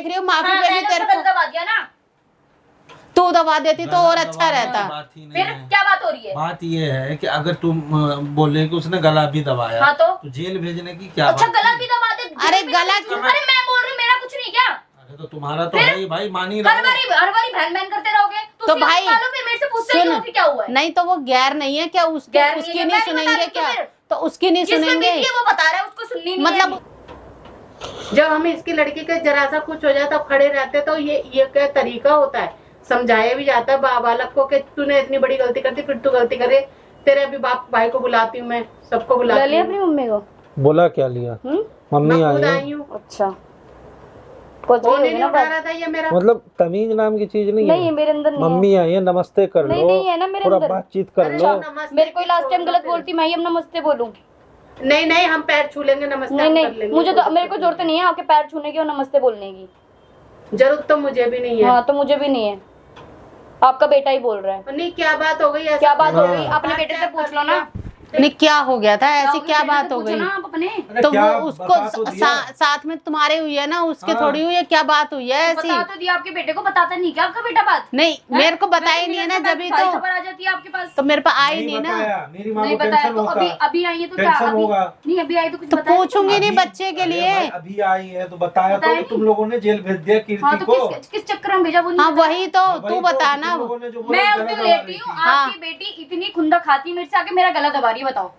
देख रही हूँ माफी पे भी तेरे को दबा दिया ना, तू दबा देती तो और अच्छा रहता। फिर क्या बात हो रही है? बात ये है कि अगर तुम बोले कि उसने गला भी दबाया, हाँ तो जेल भेजने की क्या अच्छा, बात गला है? भी दबा दे। अरे गला अरे मैं बोल रही हूँ मेरा कुछ नहीं क्या? अरे तो तुम्हारा तो है ही भाई, मान ही रहा हर बारी बहन बहन करते रहोगे तो भाई फिर मेरे से पूछते नहीं हो कि क्या हुआ है? नहीं तो वो गैर नहीं है क्या? उसकी गैर नहीं उसकी है, नहीं मैं नहीं सुनेंगे बता क्या? रही हूँ तो उसकी नहीं जिसमें सुनेंगे बीती है वो बता रहा है, उसको सुननी नहीं है। मतलब जब हमें इसकी लड़की का जरा सा कुछ हो जाए तो खड़े रहते, तो ये क्या तरीका होता है? समझाया भी जाता है बालक को कि तूने इतनी बड़ी गलती करती, फिर तू गलती करे। तेरे अभी बाप भाई को बुलाती हूँ, मैं सबको बुलाती हूँ। अपनी मम्मी को बोला क्या लिया? मम्मी मैं खुद आई आई हूँ। अच्छा, कुछ फोन ही नहीं उठा रहा था ये मेरा। मतलब तमीज नाम की चीज नहीं है। मेरे अंदर मम्मी आई है, नमस्ते कर लो, नहीं है ना मेरे थोड़ा अंदर। बातचीत कर अरे लो। नमस्ते मेरे को की लास्ट टाइम छोड़ दो गलत फिर। बोलती, मैं ही अब नमस्ते बोलूं। नहीं नहीं, हम पैर छू लेंगे, नमस्ते हम कर लेंगे। मुझे तो मेरे को जरूरत नहीं है आपके पैर छूने की और नमस्ते बोलने की। जरूरत तो मुझे भी नहीं है। हाँ तो मुझे भी नहीं है, आपका बेटा ही बोल रहा है। नहीं क्या बात हो गई? ऐसा क्या बात हो हाँ। गई? अपने बेटे से पूछ लो ना। नहीं क्या हो गया था? ऐसी क्या बात हो पूछो गई? ना आप अपने। तो वो उसको साथ में तुम्हारे हुई है ना, उसके हाँ। थोड़ी हुई है। क्या बात हुई है ऐसी? बता तो दिया, आपके बेटे को बताता नहीं क्या आपका बेटा बात? नहीं मेरे को बताया नहीं है ना, जब ही तो खबर आ जाती है आपके पास। तो मेरे पास आई नहीं ना। मेरी माँ नहीं को बताया टेंशन तो होता, अभी आई है तो क्या? टेंशन होगा। नहीं अभी आई तो कुछ तो बताया पूछूंगी नहीं अभी- बच्चे के अरे लिए। भाई, अभी आई है तो बताया बताया तो नहीं। तुम लोगों ने जेल भेज दिया कीर्ति हाँ तो को। किस चक्कर में भेजा वो नहीं हाँ बताया। वही तो वही तू तो बताना। तुम लोगों ने जो बोला मैं गला उसको दबा लेती रही हूँ, थी। आपकी बेटी इतनी खुंदा खाती है मेरे से आके मेरा गला दबा रही है, बताओ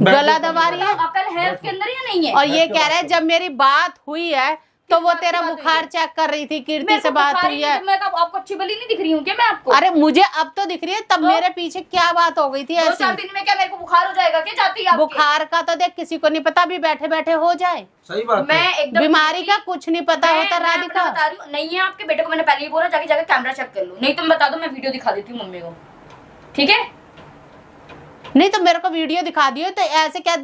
गला दबा रही है अकल है उसके अंदर या नहीं है? और ये कह रहा है जब मेरी बात हुई है तो वो तेरा बुखार चेक कर रही थी, कीर्ति से बात हुई है। मैं आपको अच्छी भली नहीं दिख रही हूँ क्या मैं आपको? अरे मुझे अब तो दिख रही है, तब मेरे पीछे क्या बात हो गई थी 2-4 ऐसी? दिन में क्या मेरे को बुखार हो जाएगा क्या? जाती है बुखार का तो देख किसी को नहीं पता, अभी बैठे बैठे हो जाए। सही बात है। मैं एकदम बीमारी का कुछ नहीं पता मैं- होता मैं राधिका। अपना बता रही हूँ, नहीं है आपके बेटे को मैंने पहले ही बोला जाके कैमरा चेक कर लो, नहीं तो मैं बता दो, मैं वीडियो दिखा देती हूँ मम्मी को, ठीक है? नहीं तो मेरे को वीडियो दिखा दियो। तो ऐसे क्या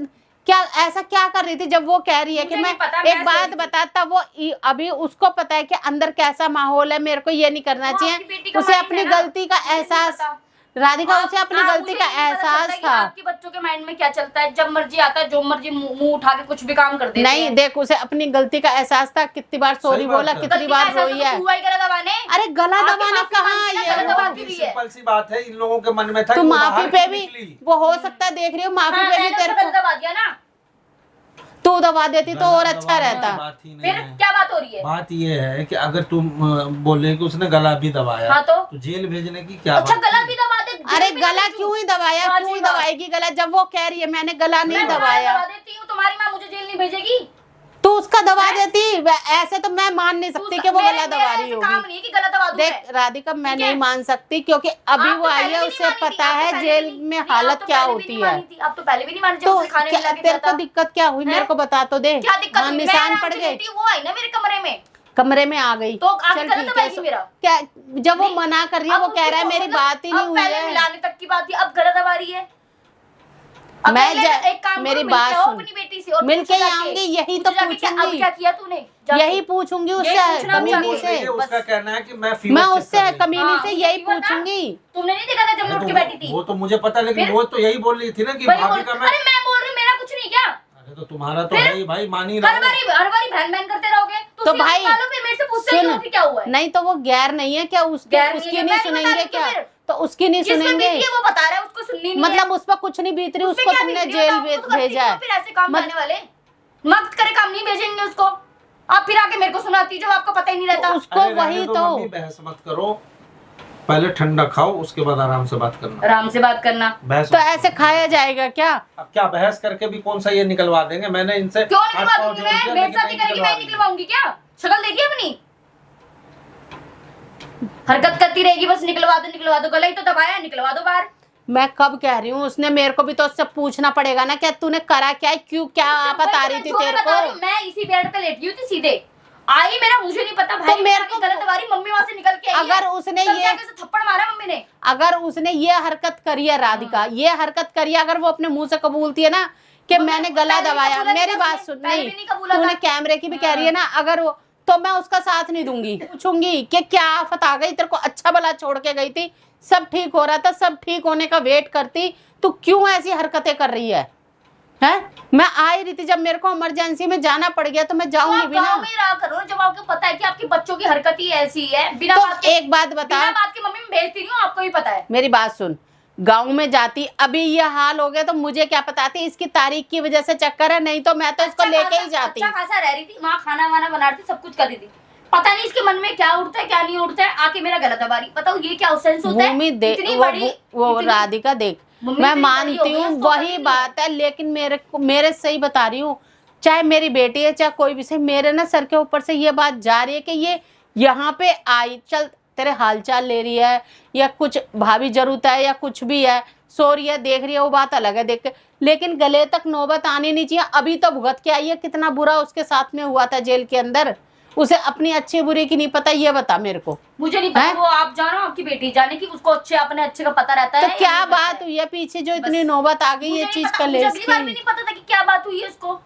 ऐसा क्या कर रही थी जब वो कह रही है कि मुझे मैं नहीं पता, एक मैं बात सही थी। बताता, वो अभी उसको पता है कि अंदर कैसा माहौल है, मेरे को ये नहीं करना वो आपकी बेटी चाहिए। का उसे माइंड अपनी है ना, गलती का मुझे नहीं एहसास, पता। राधिका उसे अपनी गलती का एहसास था। आपके बच्चों के माइंड में क्या चलता है, जब मर्जी आता है जो मर्जी मुंह उठा के कुछ भी काम कर देते नहीं हैं। देख, उसे अपनी गलती का एहसास था। कितनी बार सॉरी सही बात बोला, है। कितनी गलती का बार एहसास रोई तो है। हुआ ही गला दबाने। अरे गला आपकी दबाना माफी कहाँ मांगी ना, ये? गला दबा के भी है। सिंपल सी बात है, इन लोगों के मन में था तू कि वो माफी बाहर पे क्यों भी निकली? वो हो सकता है, देख रही हो माफी हाँ, पे भी मैंने तेरे उसको को गला दबा दिया ना, तू दबा देती तो और गला अच्छा दबाने की रहता। बात ही नहीं फिर है। क्या बात हो रही है? बात ये है कि अगर तुम बोले कि उसने गला भी दबाया, हाँ तो जेल भेजने की क्या अच्छा, बात गला थी? भी दबा दे। अरे जेल भी गला दबा दूं। क्यों ही दबाया? हाँ, क्यों ही जी बात। दबाएगी गला जब वो कह रही है मैंने गला नहीं मैं गला दबाया? दबा देती हूँ, तुम्हारी माँ मुझे जेल नहीं भेजेगी। तू उसका दबा देती। ऐसे तो मैं मान नहीं सकती कि वो गला दबा रही काम होगी। नहीं है कि गला दबा दूं देख मैं। राधिका, मैं ठीक है? नहीं मान सकती क्योंकि अभी आप वो तो आई पहले है, भी उसे नहीं मानी थी, पता आप तो है पहले जेल भी नहीं- में नहीं, आप हालत तो क्या पहले भी होती नहीं है। मानी थी, आप तो पहले भी नहीं मानी जब तो उसे खाने क्या मिला के तेरे दिया को था। दिक्कत क्या हुई? मेरे को बता तो दे। क्या दिक्कत हाँ, हुई? मैं निशान आराम पड़ से गए, लेटी हूँ, वो आई ना मेरे कमरे में, कमरे में आ गई। तो आगे चल गलत ठीक दबाएगी है। मेरा। क्या जब वो नहीं, मना कर रही है, अब वो कह रहा है उसकी मेरी मतलब बात ही नहीं अब हुई पहले है। मिलाने तक की बात थी, अब गलत दबा रही है। अब मैं पहले एक काम मेरी करो, बात मिलके आओ सुन। अपनी बेटी से और मिलके पूछो ही जाके, आऊंगी, यही पूछो तो जाके क्या- अब पूछूंगी। क्या किया तूने जाके। यही पूछूंगी यही उससे, पूछना कमीनी चाहती से। है। उसका बस। कहना है कि मैं मैं फीवर चेक उससे कर रही थी। कमीनी हाँ, से मुझे यही फीवर था। पूछूंगी। तुमने नहीं देखा था जब मैं उठ के बैठी थी? वो तो मुझे पता, लेकिन फिर? वो तो यही बोल रही थी ना कि वही भाभी बोल- का मैं। अरे मैं बोल रही हूँ मेरा कुछ नहीं क्या? अरे तो तुम्हारा तो फिर? है ही भाई, मान ही हर रहा हूँ। बारी बहन बहन करते रहोगे तो उसी को भाई, निकालो, फिर मेरे से पूछते नहीं हो कि क्या हुआ है। नहीं तो वो गैर नहीं है क्या? गैर नहीं उसकी है, नहीं मैं नहीं बता सुनेंगे रही क्या? फिर। तो उसकी नहीं जिसमें सुनेंगे बीती है वो बता रहा है, उसको सुननी नहीं है। मतलब उस पर कुछ नहीं बीत रही, उससे उसको क्या तुमने बीत रही है? जेल बताओ, खुद करती भेजा क्यों है। फिर ऐसे काम मत- करने वाले मत करे काम नहीं भेजेंगे उसको। आप फिर आके मेरे को सुनाती जो आपको पता ही नहीं रहता। तो उसको अरे वही रहने दो तो मम्मी, बहस मत करो, पहले ठंडा खाओ उसके बाद आराम से बात करना। आराम से बात करना। बहस तो मत ऐसे करो। खाया जाएगा क्या? अब क्या बहस करके भी कौन सा ये निकलवा देंगे? मैंने इनसे क्यों हाथ निकलवा पाँव दूंगी जोड़ मैं? दिया, मेरे लेकिन साथ नहीं करेगी, मैं निकलवा निकलवाऊंगी क्या? शक्ल देखिए अपनी, हरकत करती रहेगी बस। निकलवा दो, गला ही तो दबाया है, निकलवा दो बाहर। मैं कब कह रही हूँ? उसने मेरे को भी तो उससे पूछना पड़ेगा ना, क्या तूने करा क्या है, क्यों क्या आफत आ रही थी तेरे को? मैं इसी बेड पे लेटी हुई थी, सीधे आई, मेरा मुझे नहीं पता भाई। तो मेरे को गलत दबा रही, मम्मी वहां से निकल के आई है। अगर उसने तब ये जाके उसे थप्पड़ मारा मम्मी ने। अगर उसने ये हरकत करी है राधिका, ये हरकत करी है, अगर वो अपने मुंह से कबूलती है ना कि मम्मी, मैंने गला पहले भी दबाया, कबूला मेरी नहीं बात था सुन। उसने, पहले नहीं, भी नहीं कबूला तूने था। कैमरे की भी कह रही है ना, अगर वो तो मैं उसका साथ नहीं दूंगी। पूछूंगी कि क्या आफत आ गई तेरे को, अच्छा भला छोड़ के गई थी, सब ठीक हो रहा था, सब ठीक होने का वेट करती, तू क्यों ऐसी हरकतें कर रही है? है? मैं आई रही थी, जब मेरे को इमरजेंसी में जाना पड़ गया तो मैं जाऊंगी भी ना। गाँव में ही रहा करो जब आपको पता है कि आपके बच्चों की हरकत ही ऐसी है। बिना तो बात के, एक बात बता, बिना बात के मम्मी मैं भेजती नहीं हूँ, आपको भी पता है। मेरी बात सुन, गांव में जाती अभी ये हाल हो गया तो मुझे क्या पता थी इसकी तारीख की वजह से चक्कर है, नहीं तो मैं तो इसको लेके ही जाती। अच्छा खासा रह रही थी वहाँ, खाना वाना बना रही थी, सब कुछ कर रही थी। पता नहीं इसके मन में क्या उठता है क्या नहीं उठता है, आके मेरा गला दबा रही। बताओ ये क्या सेंस होता है? भूमि देख, इतनी वो बड़ी, इतनी- राधिका देख, मम्मी मैं इतनी बड़ी मानती हो गई, हूँ उसको वही पता नहीं बात है, लेकिन मेरे सही बता रही हूँ, चाहे मेरी बेटी है चाहे कोई भी सही, मेरे ना सर के ऊपर से ये बात जा रही है कि ये यहाँ पे आई, चल तेरे हालचाल ले रही है या कुछ भाभी जरूरत है या कुछ भी है, सो रही है देख रही है, वो बात अलग है देख के, लेकिन गले तक नौबत आनी नहीं चाहिए। अभी तो भुगत के आई है, कितना बुरा उसके साथ में हुआ था जेल के अंदर, उसे अपनी अच्छी बुरी की नहीं पता, ये बता मेरे को। मुझे नहीं पता, वो आप जानो, आपकी बेटी जाने की, उसको अपने अच्छे का पता रहता है। तो क्या बात हुई है पीछे जो इतनी नौबत आ गई ये चीज का ले, अगली बार भी नहीं पता था कि क्या बात हुई है उसको।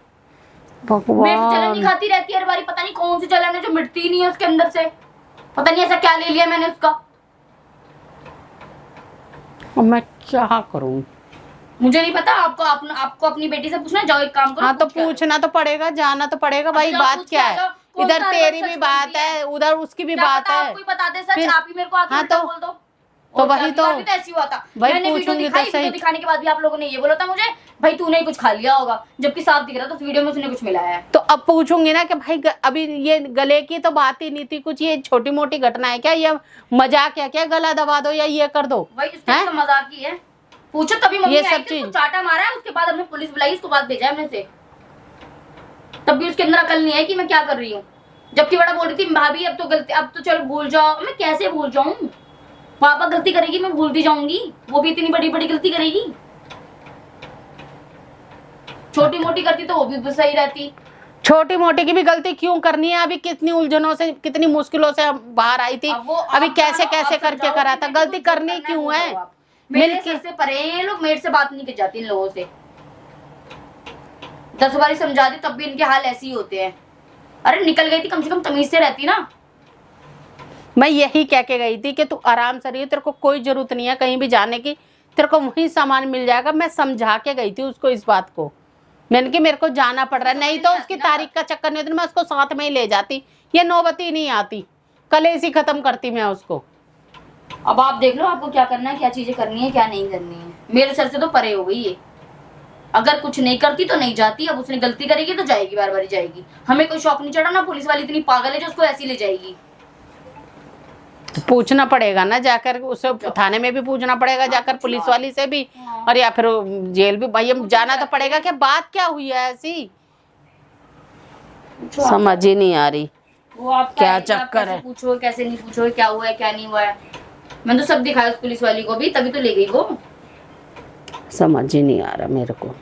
मेरे से जलन नहीं खाती रहती है हर बारी, पता नहीं कौन सी जलन है जो मिटती ही नहीं है उसके अंदर से, पता नहीं ऐसा क्या ले लिया मैंने उसका। मैं क्या करूं? मुझे नहीं पता, आपको अपनी बेटी से पूछना, जाओ एक काम करो। हाँ तो पूछना तो पड़ेगा, जाना तो पड़ेगा भाई, बात क्या है? इधर तेरी भी बात है, उधर उसकी भी बात है। आपको ही बता दे सच, आप ही मेरे को आके उल्टा बोल दो। तो वही तो ऐसी हुआ था, भाई मैंने वीडियो पूछूंगी दिखाई, तो सही। वीडियो दिखाने के बाद भी आप लोगों ने ये बोला था मुझे, भाई तूने कुछ खा लिया होगा, जबकि साफ दिख रहा था उस वीडियो में उसने कुछ मिलाया है। तो अब पूछूंगी ना कि भाई अभी ये गले की तो बात ही नहीं थी कुछ, ये छोटी मोटी घटना है क्या, ये मजाक है क्या, गला दबा दो या ये कर दो, भाई इसके तो मजाक ही है। पूछो तभी मम्मी ये आई सब थी, चीज उसको चाटा मारा है, उसके बाद हमने पुलिस बुलाई, उसके बाद भेजा हमने से, तब भी उसके अंदर अकल नहीं है कि मैं क्या कर रही हूँ। जबकि बड़ा बोल रही थी भाभी अब तो गलती, अब तो चल भूल जाओ। मैं कैसे भूल जाऊं? पापा गलती करेगी मैं भूलती जाऊंगी, वो भी इतनी बड़ी बड़ी गलती करेगी? छोटी मोटी करती तो वो भी सही रहती। छोटी मोटी की भी गलती क्यों करनी है? अभी कितनी उलझनों से कितनी मुश्किलों से बाहर आई थी, अभी कैसे कैसे करके करा था, गलती करनी क्यों है? मेरे सर से परे ये लोग, मेरे से बात नहीं की जाती इन लोगों से, 10 बारी समझा दी तब भी इनके हाल ऐसे ही होते हैं। अरे निकल गई थी, कम से कम तमीज से रहती ना। मैं यही कह के गई थी कि तू आराम से रही, तेरे को कोई जरूरत नहीं है कहीं भी जाने की, तेरे को वहीं सामान मिल जाएगा। मैं समझा के गई थी उसको इस बात को, मैंने कि मेरे को जाना पड़ रहा है, नहीं तो उसकी तारीख का चक्कर नहीं होता, मैं उसको साथ में ही ले जाती, ये नौबत ही नहीं आती, कलेश ही खत्म करती मैं उसको। अब आप देख लो आपको क्या करना है, क्या चीजें करनी है क्या नहीं करनी है। मेरे सर से तो परे हो गई है, अगर कुछ नहीं करती तो नहीं जाती, अब उसने गलती करेगी तो जाएगी, बार बार जाएगी। हमें कोई शौक नहीं चढ़ा ना, पुलिस वाली इतनी पागल है जो उसको ऐसी ले जाएगी। तो पूछना पड़ेगा ना जाकर, उसे थाने में भी पूछना पड़ेगा जाकर, पुलिस वाली से भी, और या फिर जेल भी, भाई जाना तो पड़ेगा कि बात क्या हुई है ऐसी, समझ ही नहीं आ रही वो आप क्या चक्कर है। पूछो कैसे नहीं पूछो, क्या हुआ है क्या नहीं हुआ है, मैंने तो सब दिखाया उस पुलिस वाली को भी, तभी तो ले गई वो। समझ ही नहीं आ रहा मेरे को।